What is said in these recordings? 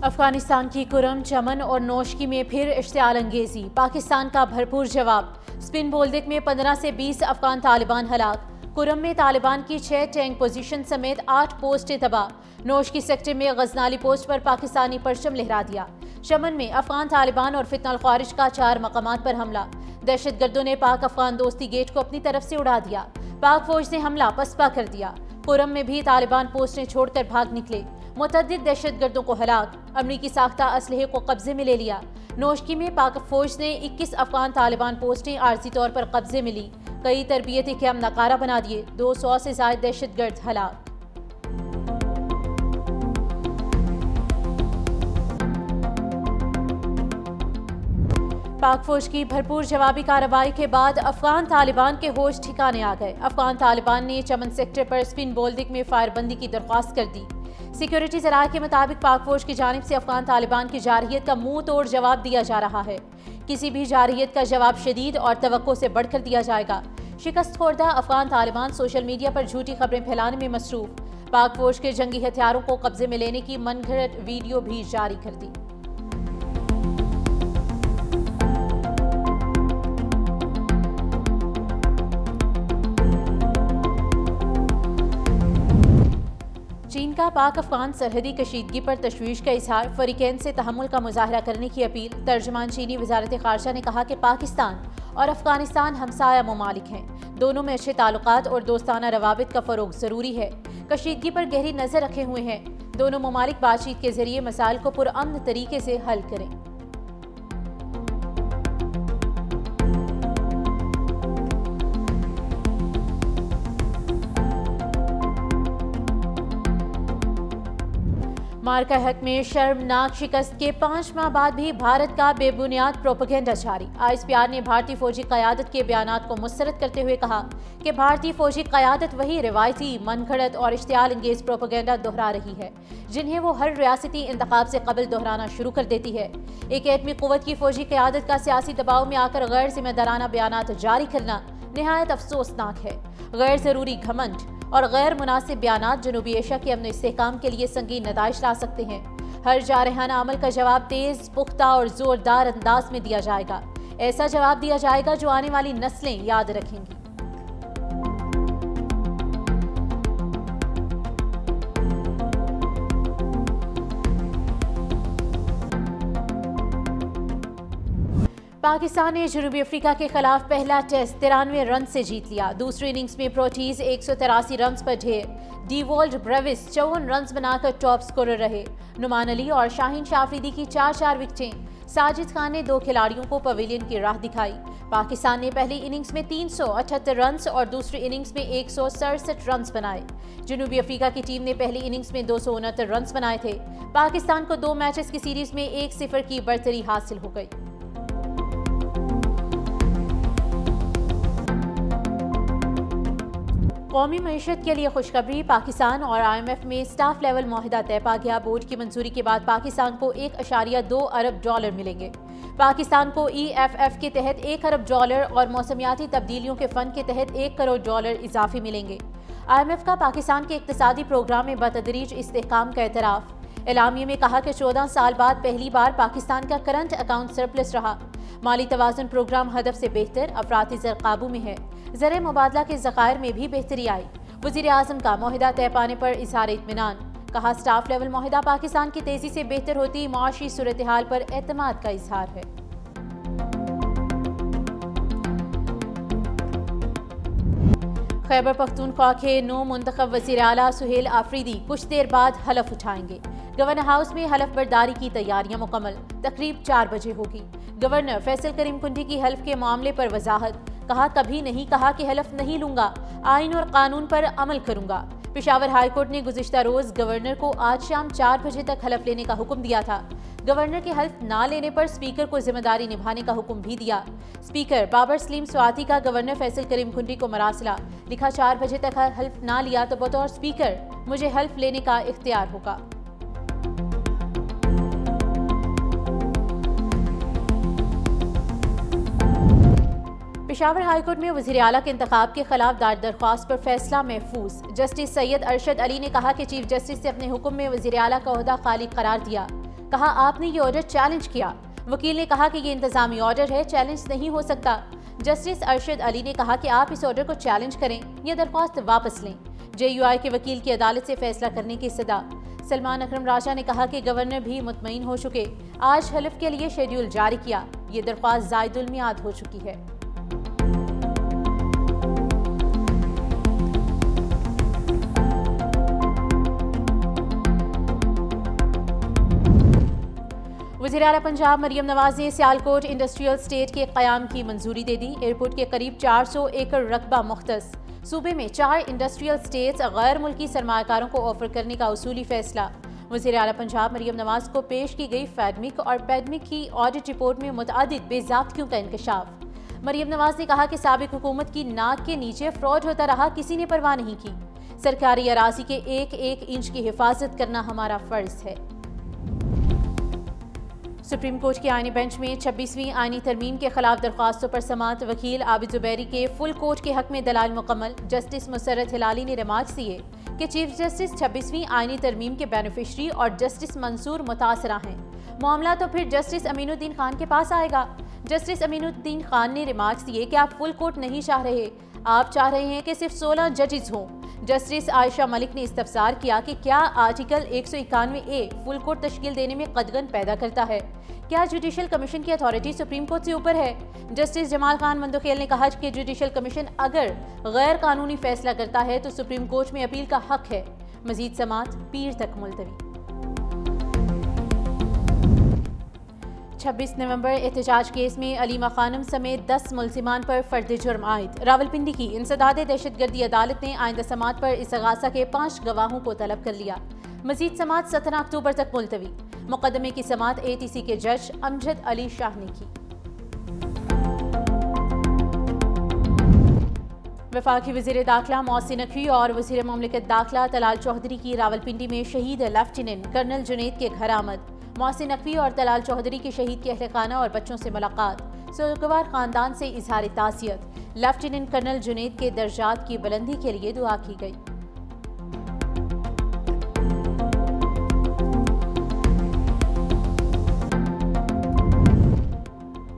अफगानिस्तान की कुरम, चमन और नौशकी में फिर इश्तियाल अंगेजी, पाकिस्तान का भरपूर जवाब। स्पिन बोल्दिक में 15 से 20 अफगान तालिबान हलाक। कुरम में तालिबान की 6 टैंक पोजीशन समेत 8 पोस्टें तबाह। नौशकी सेक्टर में गजनाली पोस्ट पर पाकिस्तानी परचम लहरा दिया। चमन में अफगान तालिबान और फितनल ख्वारिज का 4 मकामात पर हमला। दहशतगर्दों ने पाक अफगान दोस्ती गेट को अपनी तरफ से उड़ा दिया। पाक फौज ने हमला पसपा कर दिया। कुरम में भी तालिबान पोस्टें छोड़कर भाग निकले। मुतअद्दिद दहशतगर्दों को हलाक, अमरीकी साख्ता असलहे को कब्जे में ले लिया। नौशकी में पाक फौज ने 21 अफगान तालिबान पोस्टें आर्जी तौर पर कब्जे में ली। कई तरबियती कैम्प नकारा बना दिए। 200 से ज्यादा दहशतगर्द हलाक। पाक फौज की भरपूर जवाबी कार्रवाई के बाद अफगान तालिबान के होश ठिकाने आ गए। अफगान तालिबान ने चमन सेक्टर पर स्पिन बोल्दिक में फायरबंदी की दरख्वास्त कर दी। सिक्योरिटी ज़राए के मुताबिक पाक फौज की जानिब से अफगान तालिबान की जारहियत का मुंह तोड़ जवाब दिया जा रहा है। किसी भी जारहियत का जवाब शदीद और तवक्को से बढ़कर दिया जाएगा। शिकस्त खोर्दा अफगान तालिबान सोशल मीडिया पर झूठी खबरें फैलाने में मसरूफ। पाक फौज के जंगी हथियारों को कब्जे में लेने की मनगढ़ंत वीडियो भी जारी कर दी। चीन का पाक अफगान सरहदी कशीदगी पर तशवीश का इजहार, फरीकैन से तहम्मुल का मुजाहरा करने की अपील। तर्जमान चीनी वजारत खारजा ने कहा कि पाकिस्तान और अफगानिस्तान हमसाया ममालिक हैं। दोनों में अच्छे ताल्लुकात और दोस्ताना रवाबित का फ़रोग ज़रूरी है। कशीदगी पर गहरी नज़र रखे हुए हैं। दोनों ममालिक बातचीत के जरिए मसाइल को पुरअमन तरीके से हल करें। मार्का हक में शर्मनाक शिकस्त के 5 माह बाद भी भारत का बेबुनियाद प्रोपेगेंडा जारी। ISPR ने भारतीय फौजी क़यादत के बयानात को मुस्तरद करते हुए कहा कि भारतीय फौजी क़यादत वही रिवायती, मनगढ़ंत और इश्तियाल अंगेज प्रोपेगेंडा दोहरा रही है जिन्हें वो हर रियासती इंतखाब से कबल दोहराना शुरू कर देती है। एक एटमी क़ुव्वत की फौजी क़यादत का सियासी दबाव में आकर गैर जिम्मेदाराना बयानात जारी करना निहायत अफसोसनाक है। गैर ज़रूरी घमंड और गैर मुनासिब बयानात जनूबी एशिया के अमन इस्तेहकाम के लिए संगीन नताइज ला सकते हैं। हर जारहाना अमल का जवाब तेज, पुख्ता और जोरदार अंदाज में दिया जाएगा। ऐसा जवाब दिया जाएगा जो आने वाली नस्लें याद रखेंगी। पाकिस्तान ने जनूबी अफ्रीका के खिलाफ पहला टेस्ट 93 रन से जीत लिया। दूसरी इनिंग्स में प्रोटीज 183 रन पर ढेर। डीवॉल्ड ब्रेविस 54 रन बनाकर टॉप स्कोरर रहे। नुमान अली और शाहीन शाफरीदी की 4-4 विकेटें। साजिद खान ने 2 खिलाड़ियों को पवेलियन की राह दिखाई। पाकिस्तान ने पहली इनिंग्स में 378 रन और दूसरी इनिंग्स में 167 रन बनाए। जनूबी अफ्रीका की टीम ने पहली इनिंग्स में 269 रन बनाए थे। पाकिस्तान को 2 मैचेस की सीरीज में 1-0 की बढ़तरी हासिल हो गई। कौमी मईशत के लिए खुशखबरी, पाकिस्तान और IMF में स्टाफ लेवल मुआहिदा तय पा गया। बोर्ड की मंजूरी के बाद पाकिस्तान को $1.2 अरब मिलेंगे। पाकिस्तान को EFF के तहत $1 अरब और मौसमियाती तब्दीलियों के फंड के तहत $1 करोड़ इजाफी मिलेंगे। IMF का पाकिस्तान के इक्तिसादी प्रोग्राम में बतदरीज इस्तेहकाम का एतराफ़। एलामिया में कहा कि 14 साल बाद पहली बार पाकिस्तान का करंट अकाउंट सरप्लस रहा। माली तवाज़ुन प्रोग्राम हदफ से बेहतर, अफराती ज़र काबू में है। ज़र मुबादला के ज़खायर में भी बेहतरी आई। वज़ीर आज़म का मुआहिदा तय पाने पर इज़हार इत्मीनान। कहा स्टाफ लेवल मुआहिदा पाकिस्तान की तेज़ी से बेहतर होती मुआशी सूरत हाल पर एतमाद का इज़हार है। खैबर पख्तूनख्वा के नौ मुंतखब वज़ीर आला सुहेल आफरीदी कुछ देर बाद हलफ उठाएंगे। गवर्नर हाउस में हलफ बर्दारी की तैयारियां मुकम्मल। तकरीब 4 बजे होगी। गवर्नर फैसल करीम कुंडी की हल्फ के मामले पर वजाहत। कहा कभी नहीं कहा कि हलफ नहीं लूंगा, आइन और कानून पर अमल करूंगा। पेशावर हाई कोर्ट ने गुज़िश्ता रोज गवर्नर को आज शाम 4 बजे तक हलफ लेने का हुक्म दिया था। गवर्नर के हल्फ ना लेने पर स्पीकर को जिम्मेदारी निभाने का हुक्म भी दिया। स्पीकर बाबर सलीम स्वाति का गवर्नर फैसल करीम कुंडी को मरासला। लिखा 4 बजे तक हल्फ ना लिया तो बतौर स्पीकर मुझे हल्फ लेने का इख्तियार होगा। पेशावर हाईकोर्ट में वज़ीर आला के इंतखाब के खिलाफ दायर दरख्वास्त पर फैसला महफूज। जस्टिस सैयद अरशद अली ने कहा कि चीफ जस्टिस से अपने हुक्म में वज़ीर आला का ओहदा खाली करार दिया। कहा आपने ये ऑर्डर चैलेंज किया। वकील ने कहा कि ये इंतजामी ऑर्डर है, चैलेंज नहीं हो सकता। जस्टिस अरशद अली ने कहा कि आप इस ऑर्डर को चैलेंज करें या दरख्वास्त वापस लें। JUI के वकील की अदालत से फैसला करने की सदा। सलमान अकरम राजा ने कहा कि गवर्नर भी मुतमईन हो चुके, आज हलफ के लिए शेड्यूल जारी किया, ये दरख्वास्त जायदुल मियाद हो चुकी है। वज़ीर आला पंजाब मरियम नवाज ने सियालकोट इंडस्ट्रियल स्टेट के क़याम की मंजूरी दे दी। एयरपोर्ट के करीब 400 एकड़ रकबा मुख्तस। सूबे में 4 इंडस्ट्रियल स्टेट्स गैर मुल्की सरमाकारों को ऑफर करने का उसूली फैसला। वज़ीर आला पंजाब मरियम नवाज को पेश की गई फैडमिक और पैडमिक की ऑडिट रिपोर्ट में मुतअद्दिद बेज़ाब्तियों का इंकशाफ। मरियम नवाज ने कहा कि साबिक हुकूमत की नाक के नीचे फ्रॉड होता रहा, किसी ने परवाह नहीं की। सरकारी अराजी के एक इंच की हिफाजत करना हमारा फर्ज है। सुप्रीम कोर्ट के आईनी बेंच में 26वीं आईनी तरमीम के खिलाफ दरख्वास्तों पर समाअत। वकील आबिद जुबैरी के फुल कोर्ट के हक में दलाल मुकम्मल। जस्टिस मुसर्रत हिलाली ने रिमार्क्स दिए कि चीफ जस्टिस 26वीं आईनी तरमीम के बेनिफिशरी और जस्टिस मंसूर मुतासरा हैं। मामला तो फिर जस्टिस अमीनुद्दीन खान के पास आएगा। जस्टिस अमीनुद्दीन खान ने रिमार्क्स दिए कि आप फुल कोर्ट नहीं चाह रहे, आप चाह रहे हैं कि सिर्फ 16 जजेस हों। जस्टिस आयशा मलिक ने इस्तफसार किया कि क्या आर्टिकल 191A फुल कोर्ट तश्कील देने में कदगन पैदा करता है? क्या जुडिशल कमीशन की अथॉरिटी सुप्रीम कोर्ट से ऊपर है? जस्टिस जमाल खान मंदोखेल ने कहा कि जुडिशल कमीशन अगर गैर कानूनी फैसला करता है तो सुप्रीम कोर्ट में अपील का हक है। मजीद समाअत पीर तक मुलतवी। 26 नवंबर एहतजाज केस में अलीमा खानम समेत 10 मुलजिमान पर फर्द जुर्म आयद। रावलपिंडी की इंसदादे दहशतगर्दी अदालत ने आइंदा समाअत पर इस्तगासा के 5 गवाहों को तलब कर लिया। मजीद समाअत 17 अक्टूबर तक मुलतवी। मुकदमे की समाअत ATC के जज अमजद अली शाह ने की। वफाकी वज़ीर दाखिला मोहसिन नकवी और वज़ीर मुमलिकत दाखिला तलाल चौधरी की रावलपिंडी में शहीद लेफ्टिनेंट कर्नल जुनैद के घर आमद। मोहसिन नकवी और तलाल चौधरी के शहीद के अहले खाना और बच्चों से मुलाकात। सुगवार खानदान से इजहार तासियत। लेफ्टिनेंट कर्नल जुनैद के दर्जात की बुलंदी के लिए दुआ की गई।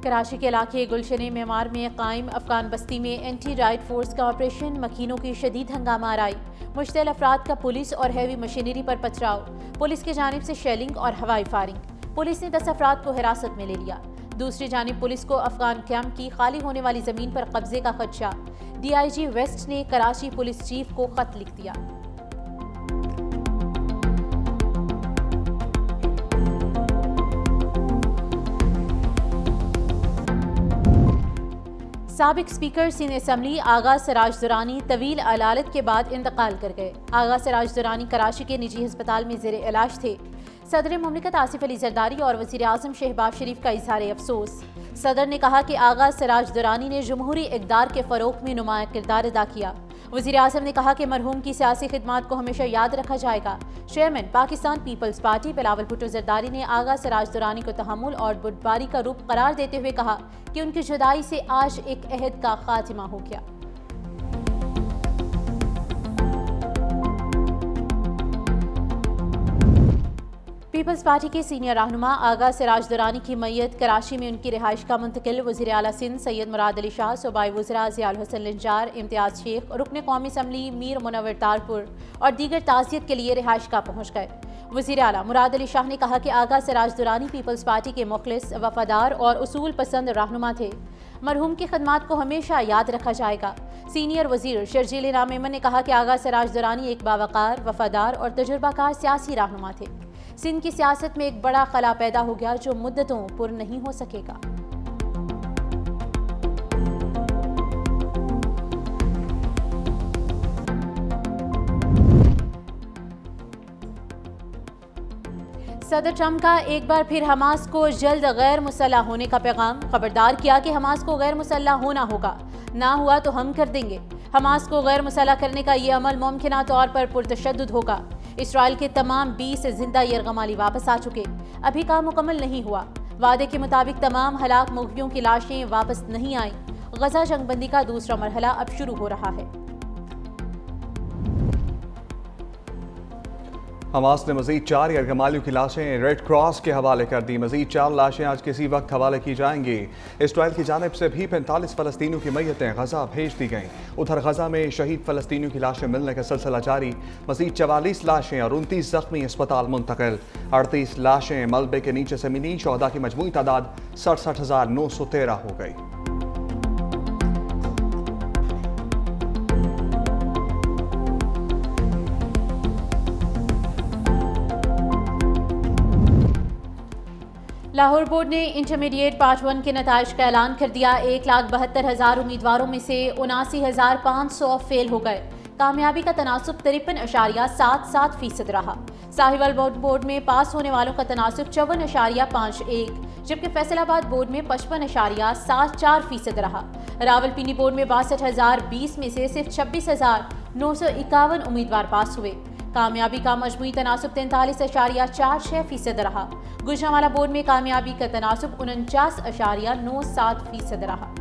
कराची के इलाके गुलशन मेमार में कायम अफगान बस्ती में एंटी राइट फोर्स का ऑपरेशन। मकीनों की शदीद हंगामा आराई। मुश्तल अफराद का पुलिस और हैवी मशीनरी पर पथराव। पुलिस की जानिब से शेलिंग और हवाई फायरिंग। पुलिस ने 10 अफराद को हिरासत में ले लिया। दूसरी जानिब पुलिस को अफगान कैंप की खाली होने वाली जमीन पर कब्जे का खदशा। DIG वेस्ट ने कराची पुलिस चीफ को खत लिख दिया। साबिक स्पीकर सिंध असम्बली आगा सिराज दुरानी तवील अलालत के बाद इंतकाल कर गए। आगा सिराज दुरानी कराची के निजी अस्पताल में ज़ेर इलाज थे। सदर मुमलिकत आसिफ अली जरदारी और वज़ीर आज़म शहबाज शरीफ का इज़हार अफसोस। सदर ने कहा कि आगा सिराज दुरानी ने जमहूरी इक़दार के फ़रोग़ में नुमाया किरदार अदा किया। वज़ीर आज़म ने कहा कि मरहूम की सियासी खिदमात को हमेशा याद रखा जाएगा। चेयरमैन पाकिस्तान पीपल्स पार्टी बिलावल भुट्टो जरदारी ने आगा सिराज दुरानी को तहम्मुल और बुर्दबारी का रूप करार देते हुए कहा कि उनकी जुदाई से आज एक अहद का खात्मा हो गया। पीपल्स पार्टी के सीनियर रहनुमा आगा सिराज दुरानी की मैयत कराची में उनकी रिहाइश का मुंतकिल वज़ीर आला सिंध सैयद मुराद अली शाह, सूबाई वज़रा ज़ियाउल हसन लिंजार, इम्तियाज़ शेख, रुकन कौमी असम्बली मीर मुनव्वर तारपुर और दीगर ताज़ियत के लिए रिहाइश का पहुँच गए। वज़ीर आला मुराद अली शाह ने कहा कि आगा सिराज दुरानी पीपल्स पार्टी के मुखलिस, वफादार और उसूल पसंद रहनुमा थे। मरहूम की खदमात को हमेशा याद रखा जाएगा। सीनियर वज़ीर शर्जील इनाम मेमन ने कहा कि आगा सिराज दुरानी एक बावकार, वफादार और तजुर्बाकार सियासी रहनुमा थे। सिंध की सियासत में एक बड़ा खला पैदा हो गया जो मुद्दतों पुर नहीं हो सकेगा। सदर ट्रंप का एक बार फिर हमास को जल्द गैर मुसल्लह होने का पैगाम। खबरदार किया कि हमास को गैर मुसल्लह होना होगा, ना हुआ तो हम कर देंगे। हमास को गैर मुसल्लह करने का ये अमल मुमकिना तौर पर पुरतशद्दुद होगा। इसराइल के तमाम 20 जिंदा यरगमाली वापस आ चुके, अभी काम मुकम्मल नहीं हुआ। वादे के मुताबिक तमाम हलाक मुग़वियों की लाशें वापस नहीं आई। गजा जंगबंदी का दूसरा मरहला अब शुरू हो रहा है। हमास ने मजीद 4 यरगमालियों की लाशें रेड क्रॉस के हवाले कर दी। मजीद 4 लाशें आज किसी वक्त हवाले की जाएंगी। इसराइल की जानिब से भी 45 फ़लस्तीनियों की मैयतें गजा भेज दी गईं। उधर गजा में शहीद फ़लस्तीनियों की लाशें मिलने का सिलसिला जारी। मजीद 44 लाशें और 29 जख्मी अस्पताल मुंतकिल। 38 लाशें मलबे के नीचे से मिली। शोहदा की मजमूई तादाद 67,913 हो गई। लाहौर बोर्ड ने इंटरमीडिएट पार्ट 1 के नताइज का ऐलान कर दिया। 1,72,000 उम्मीदवारों में से 79,500 फेल हो गए। कामयाबी का तनासुब 53.77% रहा। साहिवाल बोर्ड में पास होने वालों का तनासुब 54.51, जबकि फैसलाबाद बोर्ड में 55.74% रहा। रावलपिंडी बोर्ड में 62,020 में से सिर्फ 26,951 उम्मीदवार पास हुए। कामयाबी का मजमूई तनासुब 43.46% रहा। गुजरांवाला बोर्ड में कामयाबी का तनासुब 49.97% रहा।